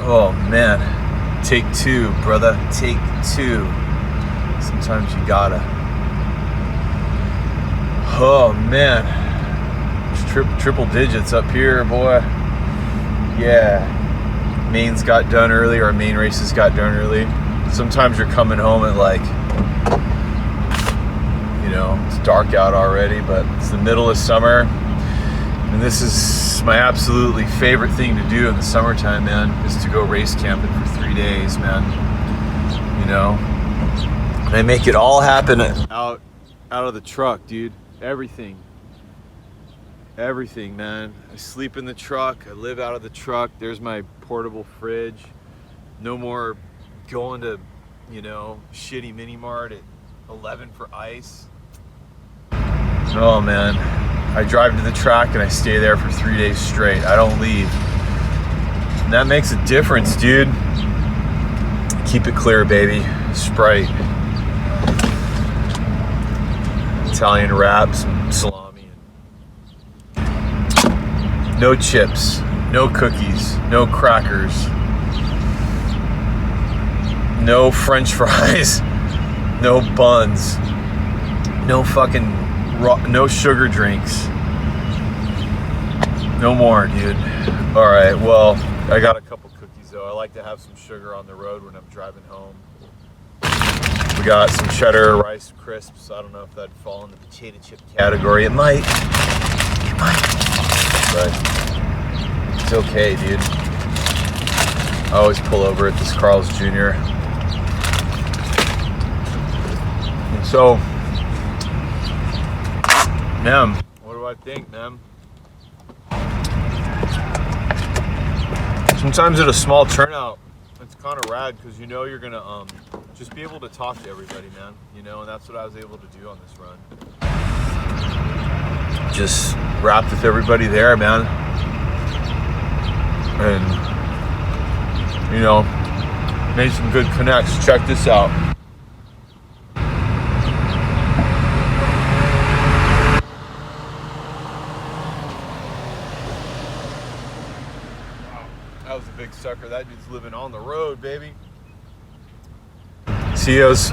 Oh man, take two, brother, take two. Sometimes you gotta. Oh man, it's triple digits up here, boy. Yeah, mains got done early, or main races got done early. Sometimes you're coming home at like, it's dark out already, but it's the middle of summer. And this is my absolutely favorite thing to do in the summertime, man, is to go race camping for 3 days, man. And I make it all happen out of the truck, dude. Everything, man. I sleep in the truck. I live out of the truck. There's my portable fridge. No more going to, shitty mini mart at 11 for ice. Oh, man. I drive to the track and I stay there for 3 days straight. I don't leave. And that makes a difference, dude. Keep it clear, baby. Sprite. Italian wraps, salami. No chips, no cookies, no crackers, no French fries, no buns, no fucking no sugar drinks. No more, dude. All right, well, I got a couple cookies though. I like to have some sugar on the road when I'm driving home. We got some cheddar rice crisps. I don't know if that'd fall in the potato chip category. It might. But it's okay, dude. I always pull over at this Carl's Jr. And so, man, what do I think, man? Sometimes at a small turnout, it's kind of rad because you're gonna just be able to talk to everybody, man. And that's what I was able to do on this run. Just rapped with everybody there, man. And made some good connects. Check this out. That was a big sucker. That dude's living on the road, baby. See, I was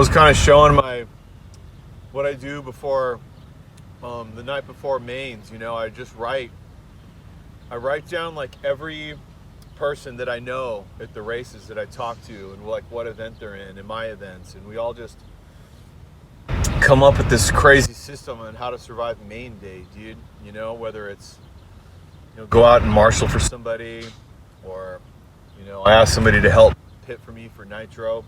kind of showing what I do before, the night before mains. I just write. I write down like every person that I know at the races that I talk to, and like what event they're in my events, and we all just come up with this crazy system on how to survive main day, dude. Whether it's go out and marshal for somebody, or I ask somebody to help pit for me for nitro.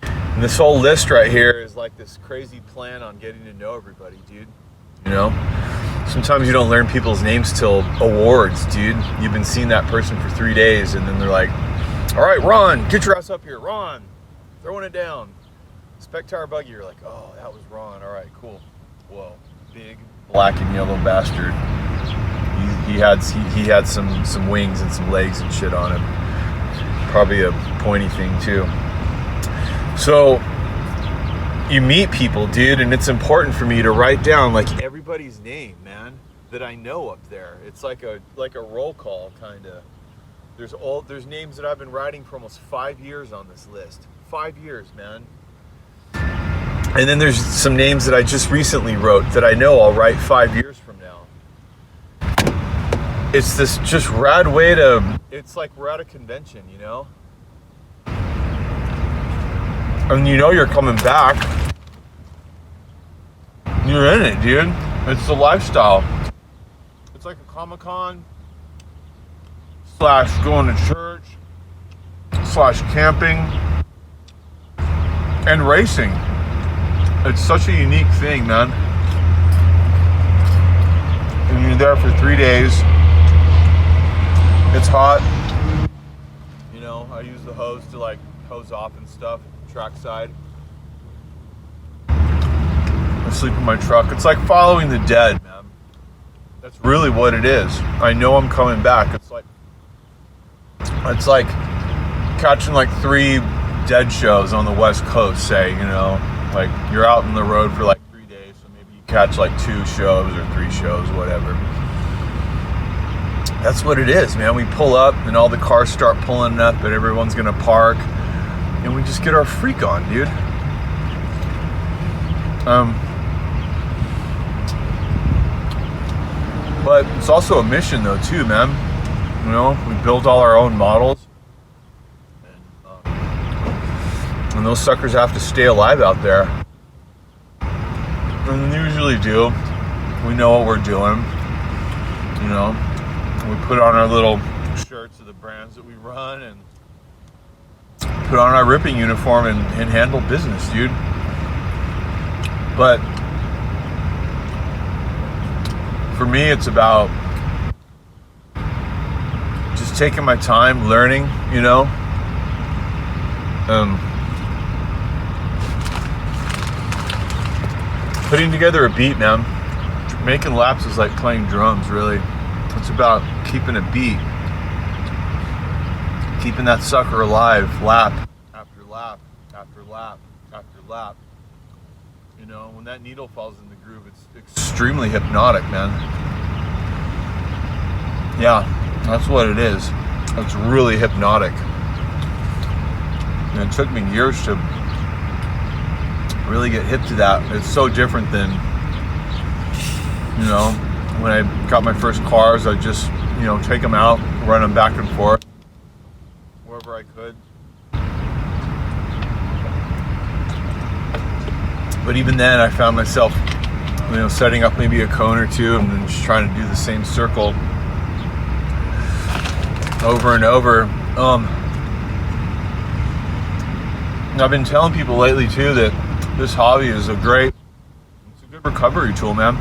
And this whole list right here is like this crazy plan on getting to know everybody, dude. Sometimes you don't learn people's names till awards, dude. You've been seeing that person for 3 days, and then they're like, all right, Ron, get your ass up here. Ron, throwing it down. Spectre buggy, you're like, oh, that was Ron. All right, cool. Whoa, big black and yellow bastard. He had some wings and some legs and shit on him. Probably a pointy thing too. So you meet people, dude, and it's important for me to write down like everybody's name, man, that I know up there. It's like a roll call kind of. There's names that I've been writing for almost 5 years on this list. 5 years, man. And then there's some names that I just recently wrote that I know I'll write 5 years from now. It's this just rad way it's like we're at a convention, And you're coming back. You're in it, dude. It's the lifestyle. It's like a Comic-Con / going to church / camping and racing. It's such a unique thing, man. And you're there for 3 days. It's hot. I use the hose to like hose off and stuff, trackside. I sleep in my truck. It's like following the dead, man. That's really what it is. I know I'm coming back. It's like catching like 3 dead shows on the West Coast, say, like you're out on the road for like 3 days, so maybe you catch like 2 shows or 3 shows, whatever. that's what it is, man. We pull up and all the cars start pulling up and everyone's gonna park and we just get our freak on, dude. But it's also a mission though too, man. You know, we build all our own models and those suckers have to stay alive out there. And they usually do. We know what we're doing. You know, we put on our little shirts of the brands that we run and put on our ripping uniform and handle business, dude. But for me, it's about just taking my time, learning, you know. Putting together a beat, man. Making laps is like playing drums, really. It's about keeping a beat. Keeping that sucker alive, lap after lap after lap after lap. You know, when that needle falls in the groove, it's extremely hypnotic, man. Yeah, that's what it is. It's really hypnotic. And it took me years to really get hip to that. It's so different than, you know, when I got my first cars, I just, you know, take them out, run them back and forth wherever I could. But even then, I found myself, you know, setting up maybe a cone or two and then just trying to do the same circle over and over. I've been telling people lately too that this hobby is it's a good recovery tool, man.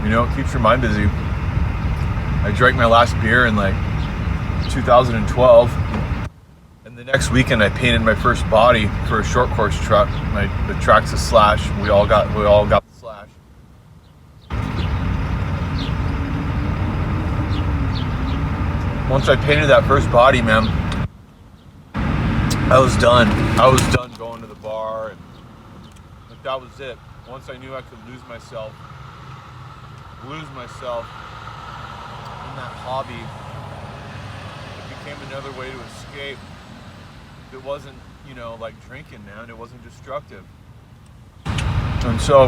You know, it keeps your mind busy. I drank my last beer in like 2012, and the next weekend I painted my first body for a short course truck. The track's a slash. We all got the slash. Once I painted that first body, man, I was done. I was done going to the bar, and like that was it. Once I knew I could lose myself in that hobby, it became another way to escape. It wasn't, you know, like drinking, man. It wasn't destructive. And so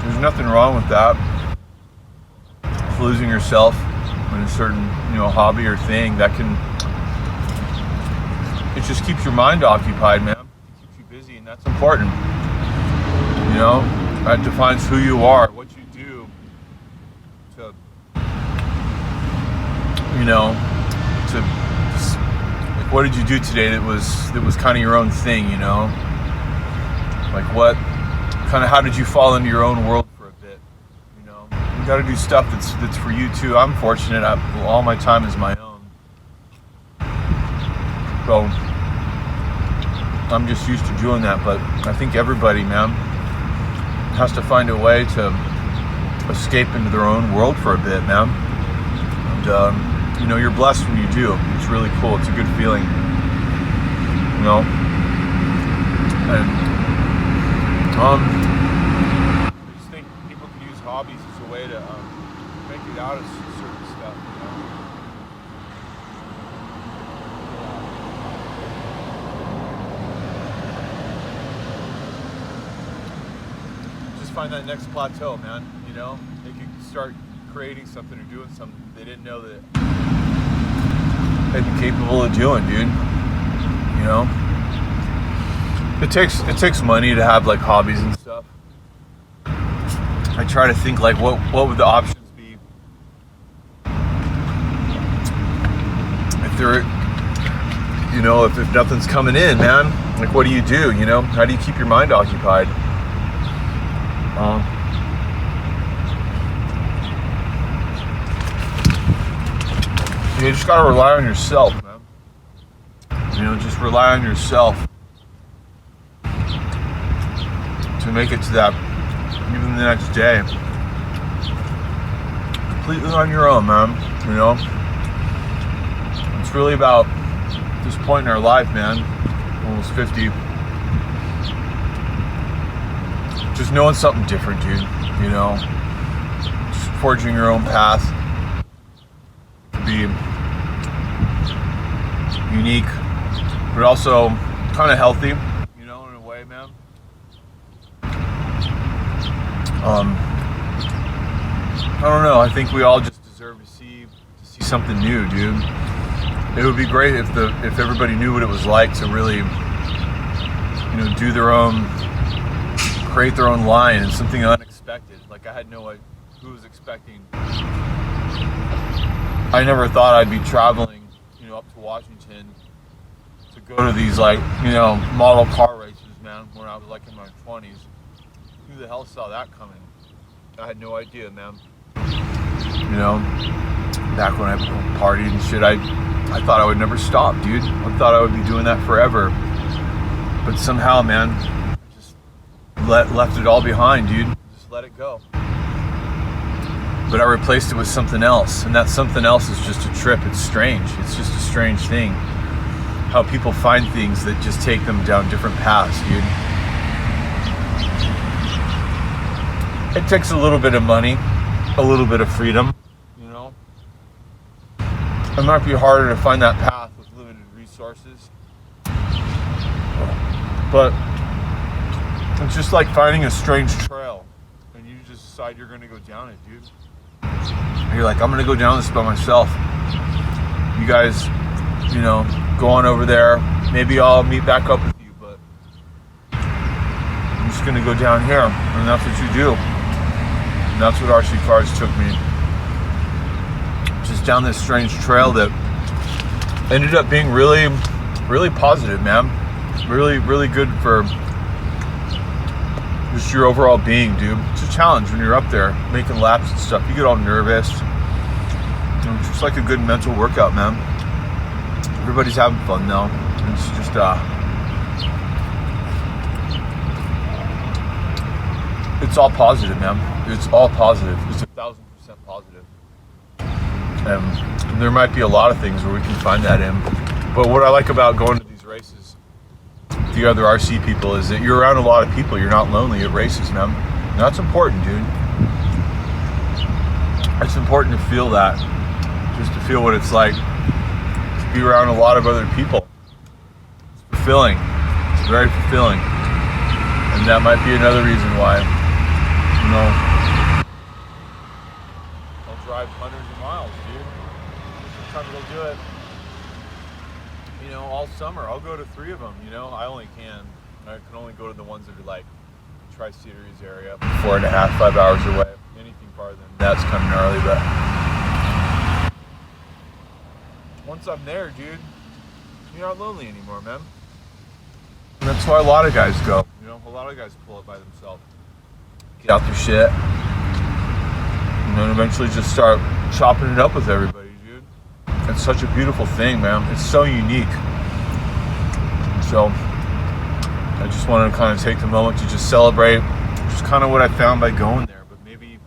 there's nothing wrong with that. Losing yourself in a certain, you know, hobby or thing, that can, it just keeps your mind occupied, man. It keeps you busy, and that's important. You know, that defines who you are, what you do to, you know, to, like, what did you do today that was kind of your own thing, you know? Like what, kind of, how did you fall into your own world for a bit, you know? You got to do stuff that's for you too. I'm fortunate, all my time is my own. So I'm just used to doing that, but I think everybody, man, has to find a way to escape into their own world for a bit, man. And you know, you're blessed when you do. It's really cool. It's a good feeling, you know. And I just think people can use hobbies as a way to make it out of certain stuff, you know. Find that next plateau, man. You know, they can start creating something or doing something they didn't know that they'd be capable of doing, dude. You know, it takes money to have like hobbies and stuff. I try to think like what would the options be if there, you know, if nothing's coming in, man. Like, what do? You know, how do you keep your mind occupied? You just gotta rely on yourself, man. You know, just rely on yourself to make it to that, even the next day. Completely on your own, man. You know, it's really about this point in our life, man. Almost 50. Just knowing something different, dude. You know, just forging your own path. unique, but also kind of healthy, you know, in a way, man. I don't know. I think we all just deserve to see something new, dude. It would be great if everybody knew what it was like to really, you know, do their own, create their own line and something unexpected. Like I had no idea who was expecting. I never thought I'd be traveling, you know, up to Washington to go to these, like, you know, model car races, man, when I was like in my 20s. Who the hell saw that coming? I had no idea, man. You know, back when I partied and shit, I thought I would never stop, dude. I thought I would be doing that forever. But somehow, man, I just left it all behind, dude. Just let it go. But I replaced it with something else, and that something else is just a trip. It's strange. It's just a strange thing. How people find things that just take them down different paths, dude. It takes a little bit of money, a little bit of freedom, you know. It might be harder to find that path with limited resources. But it's just like finding a strange trail, and you just decide you're going to go down it, dude. You're like, I'm going to go down this by myself. You guys, you know, go on over there. Maybe I'll meet back up with you, but I'm just going to go down here, and that's what you do. And that's what RC Cars took me. Just down this strange trail that ended up being really, really positive, man. Really, really good for just your overall being, dude. It's a challenge when you're up there making laps and stuff. You get all nervous. You know, it's just like a good mental workout, man. Everybody's having fun though. It's just it's all positive, man. It's all positive. It's 1,000% positive. And there might be a lot of things where we can find that in. But what I like about going to these races, the other RC people, is that you're around a lot of people. You're not lonely at races, man. And that's important, dude. It's important to feel that. Just to feel what it's like to be around a lot of other people. It's fulfilling. It's very fulfilling. And that might be another reason why, you know, I'll drive hundreds of miles, dude. Sometimes I'll do it, you know, all summer. I'll go to 3 of them, you know. I can only go to the ones that are like Tri-Cities area, 4.5, 5 hours away. Anything farther than that's kind of gnarly, but once I'm there, dude, you're not lonely anymore, man. And that's why a lot of guys go. You know, a lot of guys pull it by themselves. Get out their shit. And then eventually just start chopping it up with everybody, dude. It's such a beautiful thing, man. It's so unique. So I just wanted to kind of take the moment to just celebrate just kind of what I found by going there. But maybe you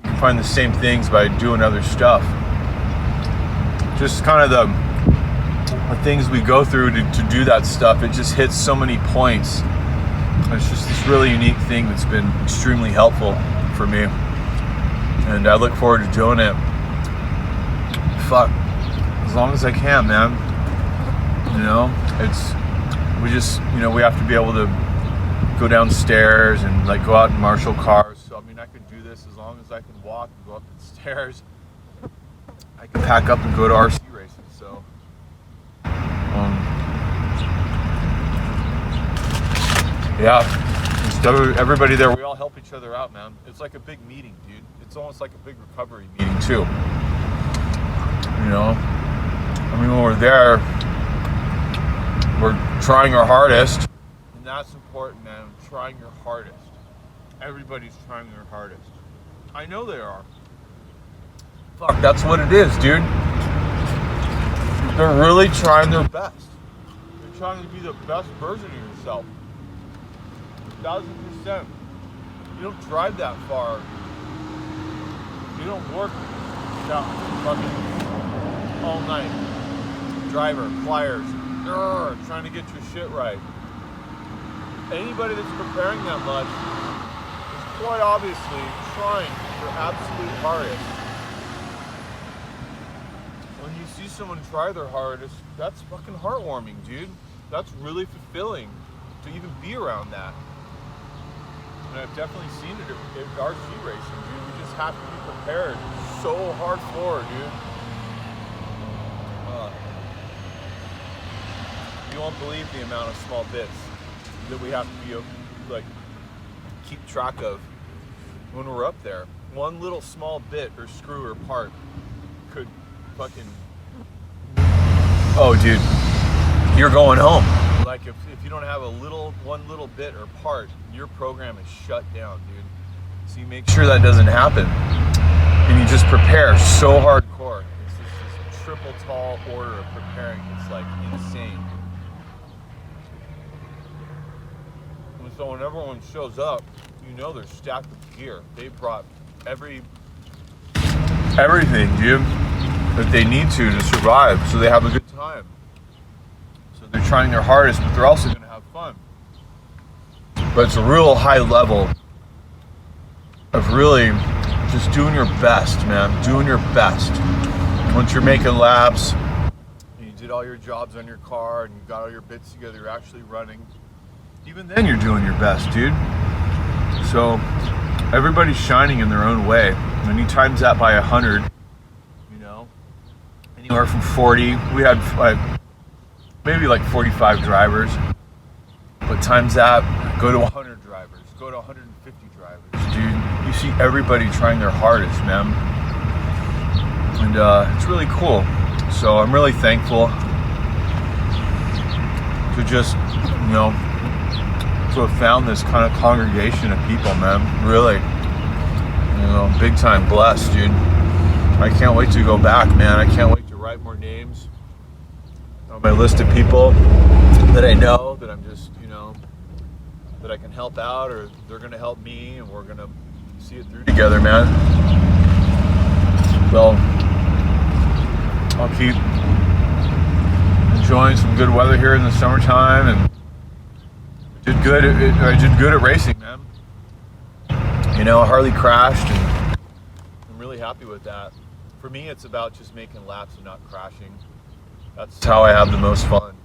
can find the same things by doing other stuff. Just kind of the things we go through to do that stuff. It just hits so many points. It's just this really unique thing that's been extremely helpful for me. And I look forward to doing it. Fuck. As long as I can, man. You know, we have to be able to go downstairs and like go out and marshal cars. So I mean, I can do this as long as I can walk and go up the stairs. I can pack up and go to RC races. So yeah, just everybody there, we all help each other out, man. It's like a big meeting, dude. It's almost like a big recovery meeting too. You know, I mean, when we're there, we're trying our hardest, and that's important, man. Trying your hardest. Everybody's trying their hardest. I know they are. Fuck, that's what it is, dude. They're really trying their best. They're trying to be the best version of yourself. 1,000%. You don't drive that far. You don't work that fucking all night. Driver, pliers, trying to get your shit right. Anybody that's preparing that much is quite obviously trying their absolute hardest. When see someone try their hardest, that's fucking heartwarming, dude. That's really fulfilling to even be around that. And I've definitely seen it at RC racing, dude. We just have to be prepared. So hard floor, dude. You won't believe the amount of small bits that we have to be like keep track of when we're up there. One little small bit or screw or part could fucking, oh dude, you're going home. Like if you don't have one little bit or part, your program is shut down, dude. So you make sure that doesn't happen, and you just prepare so hardcore. It's just this triple tall order of preparing. It's like insane. And so when everyone shows up, you know they're stacked with gear. They brought everything, dude, that they need to survive, so they have a good time. So they're trying their hardest, but they're also going to have fun. But it's a real high level of really just doing your best, man. Doing your best. Once you're making laps, and you did all your jobs on your car, and you got all your bits together, you're actually running. Even then, you're doing your best, dude. So everybody's shining in their own way. When you times that by 100, you know, anywhere from 40, we had maybe like 45 drivers, but times that, go to 100 drivers, go to 150 drivers, dude. You see everybody trying their hardest, man, and it's really cool. So I'm really thankful to just, you know, to have found this kind of congregation of people, man. Really, you know, big time blessed, dude. I can't wait to go back, man. I can't wait to write more names on my list of people that I know, that I'm just, you know, that I can help out, or they're gonna help me, and we're gonna see it through together, man. So I'll keep enjoying some good weather here in the summertime, and I did good at racing, man. You know, Harley crashed, and I'm really happy with that. For me, it's about just making laps and not crashing. That's how I have the most fun.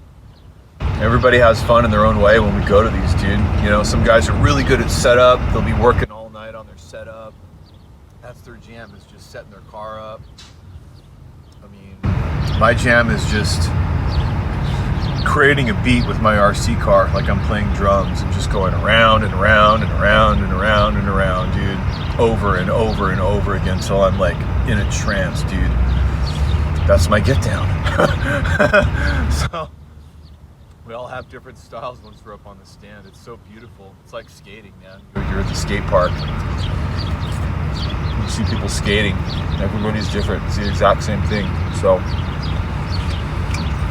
Everybody has fun in their own way when we go to these, dude. You know, some guys are really good at setup. They'll be working all night on their setup. That's their jam, is just setting their car up. I mean, my jam is just creating a beat with my RC car, like I'm playing drums, and just going around and around and around and around and around, dude, over and over and over again, until I'm like in a trance, dude. That's my get down. So we all have different styles once we're up on the stand. It's so beautiful. It's like skating, man. You're at the skate park, you see people skating. Everybody's different. It's the exact same thing. So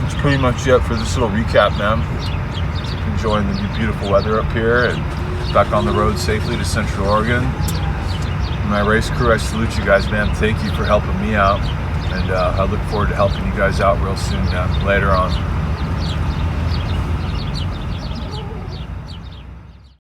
that's pretty much it for this little recap, man. Enjoying the beautiful weather up here, and back on the road safely to Central Oregon. My race crew, I salute you guys, man. Thank you for helping me out, and I look forward to helping you guys out real soon, man. Later on.